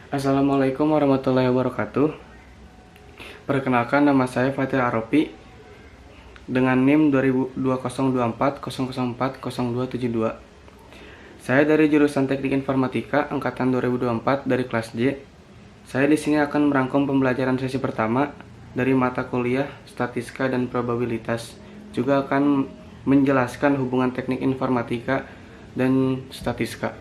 Assalamualaikum warahmatullahi wabarakatuh. Perkenalkan, nama saya Fatir Aropi dengan NIM 202400400272. Saya dari jurusan Teknik Informatika angkatan 2024 dari kelas J. Saya di sini akan merangkum pembelajaran sesi pertama dari mata kuliah Statistika dan Probabilitas. Juga akan menjelaskan hubungan teknik informatika dan statistika.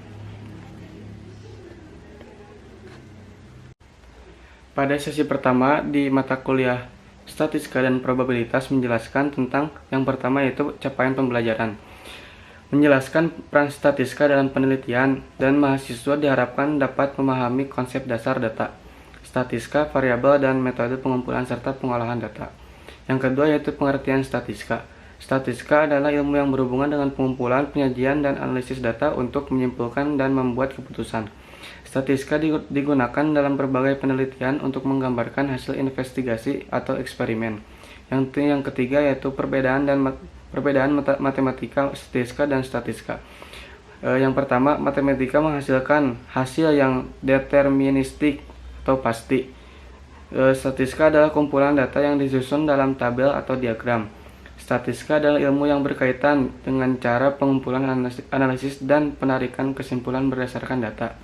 Pada sesi pertama di mata kuliah Statistika dan Probabilitas menjelaskan tentang yang pertama yaitu capaian pembelajaran. Menjelaskan peran statistika dalam penelitian dan mahasiswa diharapkan dapat memahami konsep dasar data, statistika, variabel, dan metode pengumpulan serta pengolahan data. Yang kedua yaitu pengertian statistika. Statistika adalah ilmu yang berhubungan dengan pengumpulan, penyajian, dan analisis data untuk menyimpulkan dan membuat keputusan. Statistika digunakan dalam berbagai penelitian untuk menggambarkan hasil investigasi atau eksperimen. Yang ketiga yaitu perbedaan matematika, statistika, dan statistika. Yang pertama, matematika menghasilkan hasil yang deterministik atau pasti. Statistika adalah kumpulan data yang disusun dalam tabel atau diagram. Statistika adalah ilmu yang berkaitan dengan cara pengumpulan, analisis, dan penarikan kesimpulan berdasarkan data.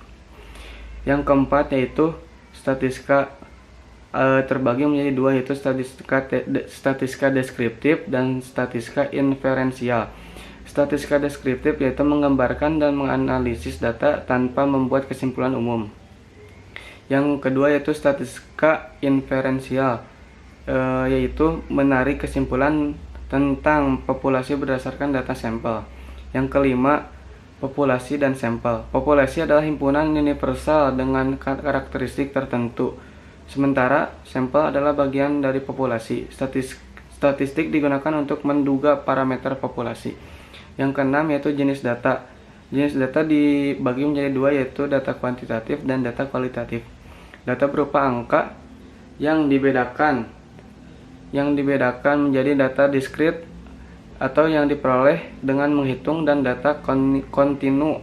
Yang keempat yaitu statistika terbagi menjadi dua, yaitu statistika deskriptif dan statistika inferensial. Statistika deskriptif yaitu menggambarkan dan menganalisis data tanpa membuat kesimpulan umum. Yang kedua yaitu statistika inferensial, yaitu menarik kesimpulan tentang populasi berdasarkan data sampel. Yang kelima, populasi dan sampel. Populasi adalah himpunan universal dengan karakteristik tertentu, sementara sampel adalah bagian dari populasi. Statistik digunakan untuk menduga parameter populasi. Yang keenam yaitu jenis data. Jenis data dibagi menjadi dua, yaitu data kuantitatif dan data kualitatif. Data berupa angka yang dibedakan menjadi data diskrit atau yang diperoleh dengan menghitung, dan data kontinu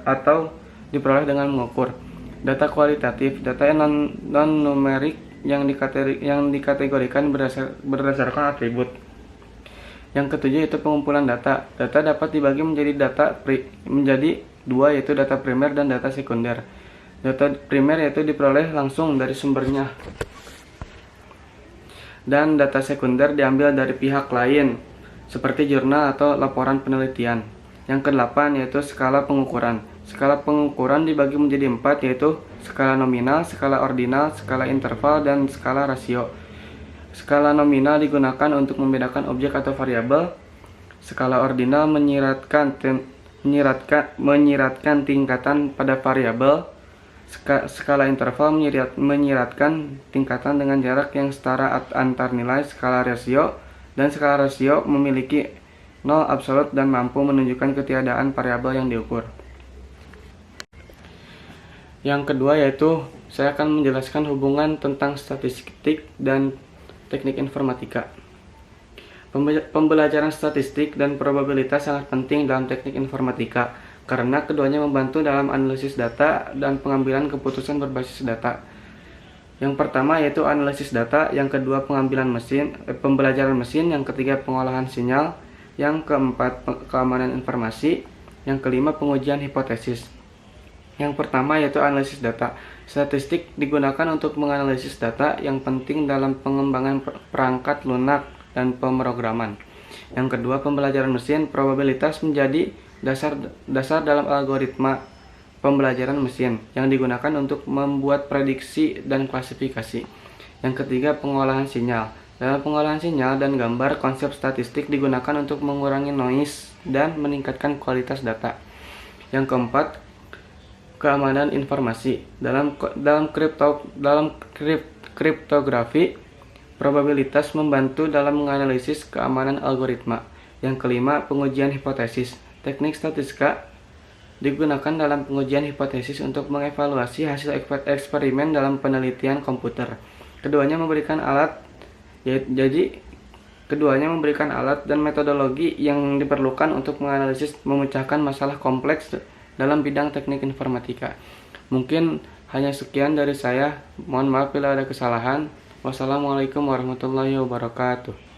atau diperoleh dengan mengukur. Data kualitatif, data non-numerik yang dikategorikan berdasarkan atribut. Yang ketujuh yaitu pengumpulan data. Data dapat dibagi menjadi dua, yaitu data primer dan data sekunder. Data primer yaitu diperoleh langsung dari sumbernya, dan data sekunder diambil dari pihak lain seperti jurnal atau laporan penelitian. Yang kedelapan yaitu skala pengukuran. Skala pengukuran dibagi menjadi empat, yaitu skala nominal, skala ordinal, skala interval, dan skala rasio. Skala nominal digunakan untuk membedakan objek atau variabel. Skala ordinal menyiratkan tingkatan pada variabel. Skala interval menyiratkan tingkatan dengan jarak yang setara antar nilai. Skala rasio memiliki 0 absolut dan mampu menunjukkan ketiadaan variabel yang diukur. Yang kedua yaitu saya akan menjelaskan hubungan tentang statistik dan teknik informatika. Pembelajaran statistik dan probabilitas sangat penting dalam teknik informatika, karena keduanya membantu dalam analisis data dan pengambilan keputusan berbasis data. Yang pertama yaitu analisis data, yang kedua pembelajaran mesin, yang ketiga pengolahan sinyal, yang keempat keamanan informasi, yang kelima pengujian hipotesis. Yang pertama yaitu analisis data. Statistik digunakan untuk menganalisis data yang penting dalam pengembangan perangkat lunak dan pemrograman. Yang kedua pembelajaran mesin. Probabilitas menjadi dasar dalam algoritma pembelajaran mesin yang digunakan untuk membuat prediksi dan klasifikasi. Yang ketiga pengolahan sinyal. Dalam pengolahan sinyal dan gambar, konsep statistik digunakan untuk mengurangi noise dan meningkatkan kualitas data. Yang keempat, keamanan informasi. Dalam kriptografi, probabilitas membantu dalam menganalisis keamanan algoritma. Yang kelima, pengujian hipotesis. Teknik statistika digunakan dalam pengujian hipotesis untuk mengevaluasi hasil eksperimen dalam penelitian komputer. Keduanya memberikan alat dan metodologi yang diperlukan untuk menganalisis memecahkan masalah kompleks dalam bidang teknik informatika. Mungkin hanya sekian dari saya. Mohon maaf bila ada kesalahan. Wassalamualaikum warahmatullahi wabarakatuh.